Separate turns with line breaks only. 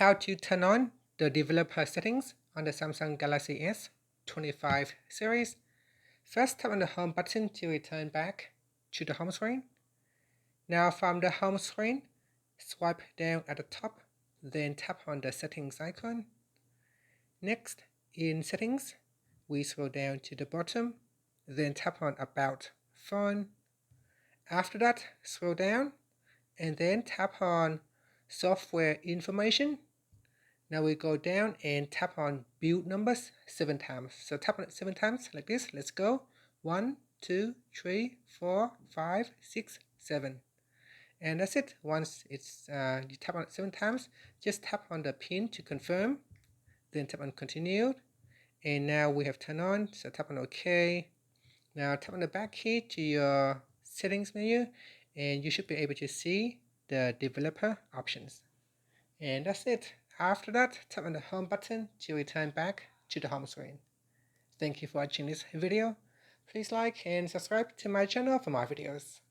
how to turn on the developer settings on the Samsung Galaxy S25 series. First, tap on the home button to return back to the home screen. Now from the home screen, swipe down at the top, then tap on the settings icon. Next, in settings, we scroll down to the bottom, then tap on about phone. After that, scroll down and then tap on software information. Now we go down and tap on build numbers 7 times. So tap on it 7 times like this. Let's go. 1, 2, 3, 4, 5, 6, 7. And that's it. Once it's you tap on it 7 times, just tap on the pin to confirm. Then tap on continue. And now we have turned on. So tap on OK. Now tap on the back key to your settings menu, and you should be able to see the developer options. And that's it. After that, tap on the home button to return back to the home screen. Thank you for watching this video. Please like and subscribe to my channel for more videos.